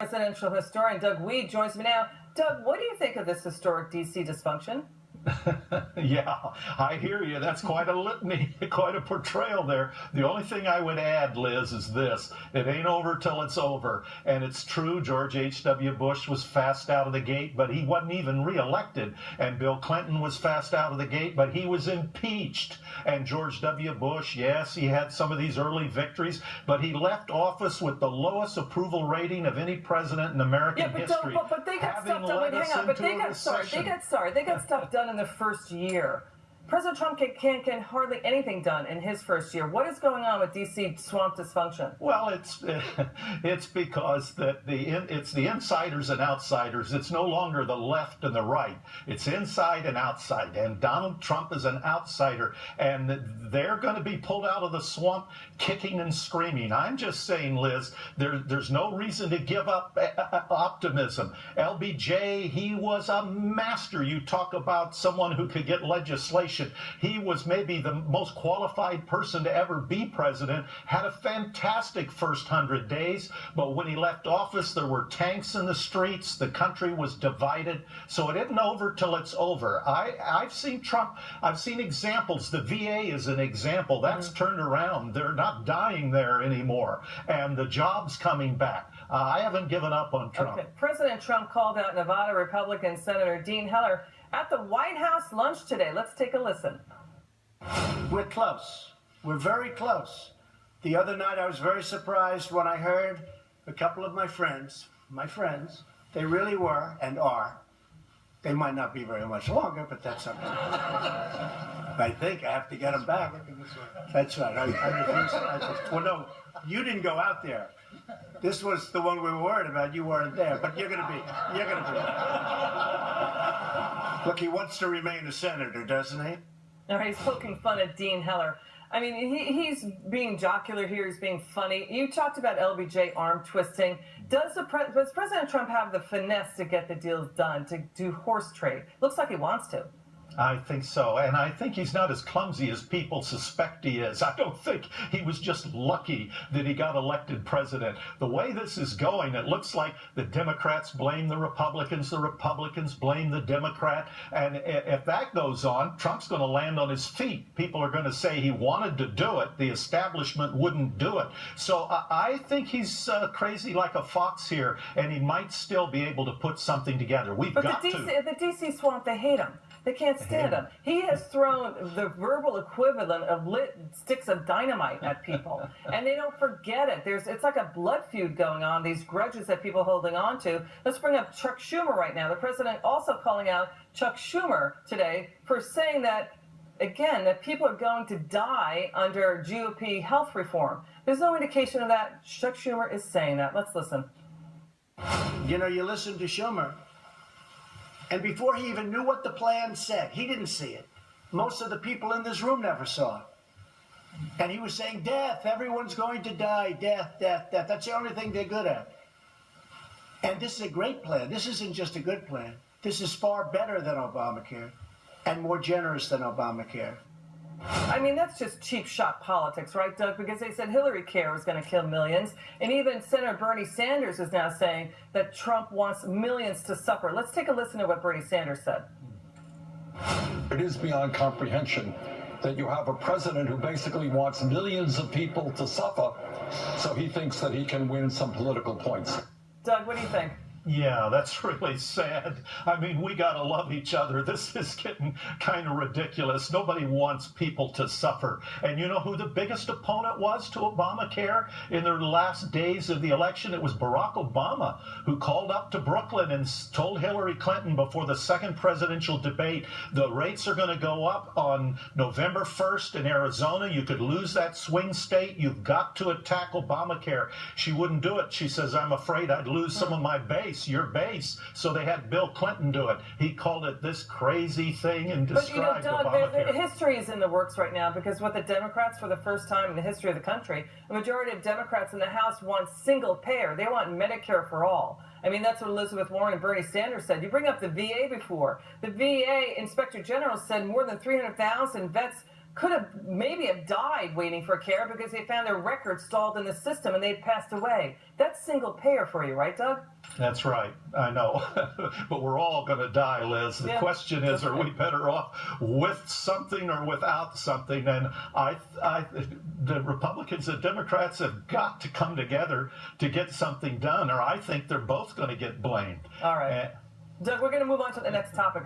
Presidential historian Doug Wead joins me now. Doug, what do you think of this historic D.C. dysfunction? Yeah, I hear you. That's quite a litany, quite a portrayal there. The only thing I would add, Liz, is this. It ain't over till it's over. And it's true, George H.W. Bush was fast out of the gate, but he wasn't even reelected. And Bill Clinton was fast out of the gate, but he was impeached. And George W. Bush, yes, he had some of these early victories, but he left office with the lowest approval rating of any president in American history. But they got stuff done. Wait, hang on. But they got stuff done in the first year. President Trump can hardly anything done in his first year. What is going on with D.C. swamp dysfunction? Well, it's because it's the insiders and outsiders. It's no longer the left and the right. It's inside and outside. And Donald Trump is an outsider, and they're going to be pulled out of the swamp kicking and screaming. I'm just saying, Liz, there's no reason to give up optimism. LBJ, he was a master. You talk about someone who could get legislation. He was maybe the most qualified person to ever be president, had a fantastic first 100 days, but when he left office, there were tanks in the streets, the country was divided, so it isn't over till it's over. I've seen Trump, I've seen examples. The VA is an example. That's turned around. They're not dying there anymore, and the job's coming back. I haven't given up on Trump. Okay. President Trump called out Nevada Republican Senator Dean Heller at the White House lunch today. Let's take a listen. We're close. We're very close. The other night I was very surprised when I heard a couple of my friends, they really were and are. They might not be very much longer, but that's something. I think I have to get them back. That's right. I refuse. Well, no, you didn't go out there. This was the one we were worried about. You weren't there, but you're gonna be. Look, he wants to remain a senator, doesn't he? All right, he's poking fun at Dean Heller. I mean, he's being jocular here. He's being funny. You talked about LBJ arm twisting. Does President Trump have the finesse to get the deals done, to do horse trade? Looks like he wants to. I think so, and I think he's not as clumsy as people suspect he is. I don't think he was just lucky that he got elected president. The way this is going, it looks like the Democrats blame the Republicans blame the Democrat, and if that goes on, Trump's going to land on his feet. People are going to say he wanted to do it, the establishment wouldn't do it. So I think he's crazy like a fox here, and he might still be able to put something together. But the D.C. swamp, they hate him. They can't stand him. He has thrown the verbal equivalent of lit sticks of dynamite at people, and they don't forget it. It's like a blood feud going on, these grudges that people are holding on to. Let's bring up Chuck Schumer right now. The president also calling out Chuck Schumer today for saying that, again, that people are going to die under GOP health reform. There's no indication of that. Chuck Schumer is saying that. Let's listen. You know, you listen to Schumer, and before he even knew what the plan said, he didn't see it. Most of the people in this room never saw it. And he was saying, death, everyone's going to die, death, death, death. That's the only thing they're good at. And this is a great plan. This isn't just a good plan. This is far better than Obamacare and more generous than Obamacare. I mean, that's just cheap shot politics, right, Doug? Because they said Hillary Care was going to kill millions. And even Senator Bernie Sanders is now saying that Trump wants millions to suffer. Let's take a listen to what Bernie Sanders said. It is beyond comprehension that you have a president who basically wants millions of people to suffer, so he thinks that he can win some political points. Doug, what do you think? Yeah, that's really sad. I mean, we got to love each other. This is getting kind of ridiculous. Nobody wants people to suffer. And you know who the biggest opponent was to Obamacare in the last days of the election? It was Barack Obama, who called up to Brooklyn and told Hillary Clinton before the second presidential debate, the rates are going to go up on November 1st in Arizona. You could lose that swing state. You've got to attack Obamacare. She wouldn't do it. She says, I'm afraid I'd lose some of my base. Your base. So they had Bill Clinton do it. He called it this crazy thing and described Doug, Obamacare. the history is in the works right now because what the Democrats, for the first time in the history of the country, a majority of Democrats in the House want single payer. They want Medicare for all. I mean, that's what Elizabeth Warren and Bernie Sanders said. You bring up the VA before. The VA Inspector General said more than 300,000 vets could have maybe have died waiting for care because they found their records stalled in the system and they passed away. That's single payer for you, right, Doug? That's right. I know. But we're all going to die, Liz. The question is, are we better off with something or without something? And the Republicans and Democrats have got to come together to get something done, or I think they're both going to get blamed. All right. Doug, we're going to move on to the next topic.